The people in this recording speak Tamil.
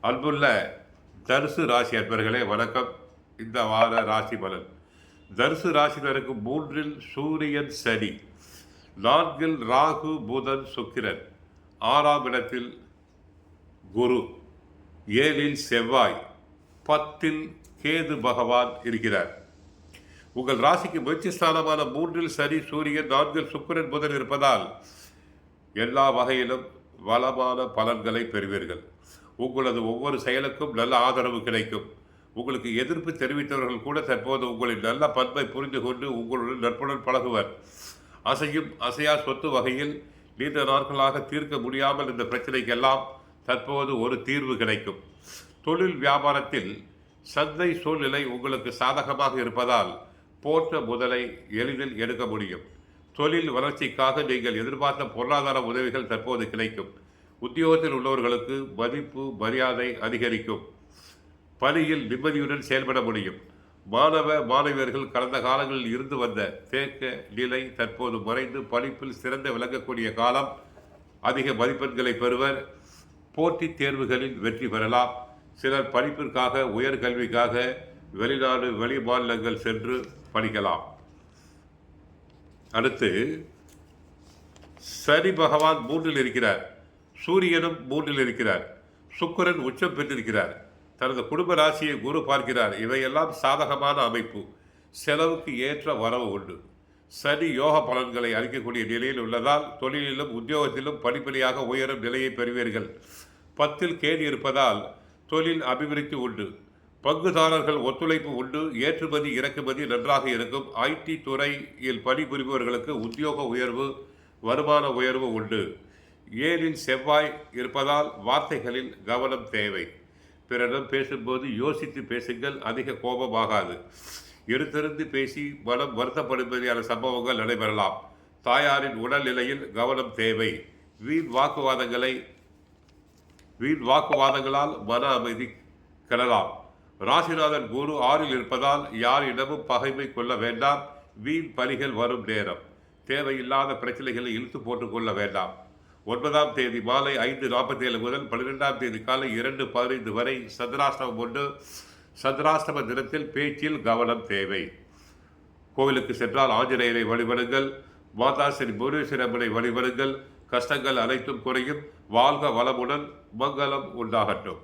அன்புள்ள தனுசு ராசி அன்பர்களே வணக்கம். இந்த வார ராசி பலன். தனுசு ராசினருக்கு 3 சூரியன் சனி, 4 ராகு புதன் சுக்கிரன், 6ஆம் இடத்தில் குரு, 7 செவ்வாய், 10 கேது பகவான் இருக்கிறார். உங்கள் ராசிக்கு முயற்சி ஸ்தானமான 3 சனி சூரியன், 4 சுக்கிரன் புதன் இருப்பதால் எல்லா வகையிலும் வளமான பலன்களை பெறுவீர்கள். உங்களது ஒவ்வொரு செயலுக்கும் நல்ல ஆதரவு கிடைக்கும். உங்களுக்கு எதிர்ப்பு தெரிவித்தவர்கள் கூட தற்போது உங்களின் நல்ல பண்பை புரிந்து கொண்டு உங்களுடன் நட்புடன் பழகுவர். அசையும் அசையா சொத்து வகையில் நீண்ட நாட்களாக தீர்க்க முடியாமல் இந்த பிரச்சனைக்கெல்லாம் தற்போது ஒரு தீர்வு கிடைக்கும். தொழில் வியாபாரத்தில் சந்தை சூழ்நிலை உங்களுக்கு சாதகமாக இருப்பதால் போட்ட முதலை எளிதில் எடுக்க முடியும். தொழில் வளர்ச்சிக்காக நீங்கள் எதிர்பார்த்த பொருளாதார உதவிகள் தற்போது கிடைக்கும். உத்தியோகத்தில் உள்ளவர்களுக்கு மதிப்பு மரியாதை அதிகரிக்கும். பணியில் நிம்மதியுடன் செயல்பட முடியும். மாணவியர்கள் கடந்த காலங்களில் இருந்து வந்த தேக்க நிலை தற்போது மறைந்து படிப்பில் சிறந்த விளங்கக்கூடிய காலம். அதிக மதிப்பெண்களை பெறுவர். போட்டித் தேர்வுகளில் வெற்றி பெறலாம். சிலர் படிப்பிற்காக உயர்கல்விக்காக வெளிநாடு வெளி மாநிலங்கள் சென்று படிக்கலாம். அடுத்து சனி பகவான் 3 இருக்கிறார். சூரியனும் 3 இருக்கிறார். சுக்கிரன் உச்சம் பெற்றிருக்கிறார். தனது குடும்ப ராசியை குரு பார்க்கிறார். இவையெல்லாம் சாதகமான அமைப்பு. செலவுக்கு ஏற்ற வரவு உண்டு. சனி யோக பலன்களை அளிக்கக்கூடிய நிலையில் உள்ளதால் தொழிலிலும் உத்தியோகத்திலும் படிப்படியாக உயரும் நிலையை பெறுவீர்கள். 10 கேது இருப்பதால் தொழில் அபிவிருத்தி உண்டு. பங்குதாரர்கள் ஒத்துழைப்பு உண்டு. ஏற்றுமதி இறக்குமதி நன்றாக இருக்கும். ஐடி துறையில் பணிபுரிபவர்களுக்கு உத்தியோக உயர்வு, வருமான உயர்வு உண்டு. 7 செவ்வாய் இருப்பதால் வார்த்தைகளில் கவனம் தேவை. பிறரிடம் பேசும்போது யோசித்து பேசுங்கள். அதிக கோபமாகாது. எடுத்தெறிந்து பேசி மனம் வருத்தப்படும்படியான சம்பவங்கள் நடைபெறலாம். தாயாரின் உடல்நிலையில் கவனம் தேவை. வீண் வாக்குவாதங்களால் மன அமைதி கெடலாம். ராசிநாதன் குரு 6 இருப்பதால் யாரிடமும் பகைமை கொள்ள வேண்டாம். வீண் பலிகள் வரும் நேரம். தேவையில்லாத பிரச்சனைகளை இழுத்து போட்டுக் கொள்ள வேண்டாம். 9ஆம் தேதி மாலை 5:47 முதல் 12ஆம் தேதி காலை 2:15 வரை சந்திராஷ்டமம் உண்டு. சந்திராஷ்டம தினத்தில் பேச்சில் கவனம் தேவை. கோவிலுக்கு சென்றால் ஆஞ்சநேயரை வழிபடுங்கள். மாதா ஸ்ரீ புவனேஸ்வரி அம்மனை வழிபடுங்கள். கஷ்டங்கள் அனைத்தும் குறையும். வாழ்க வளமுடன். மங்களம் உண்டாகட்டும்.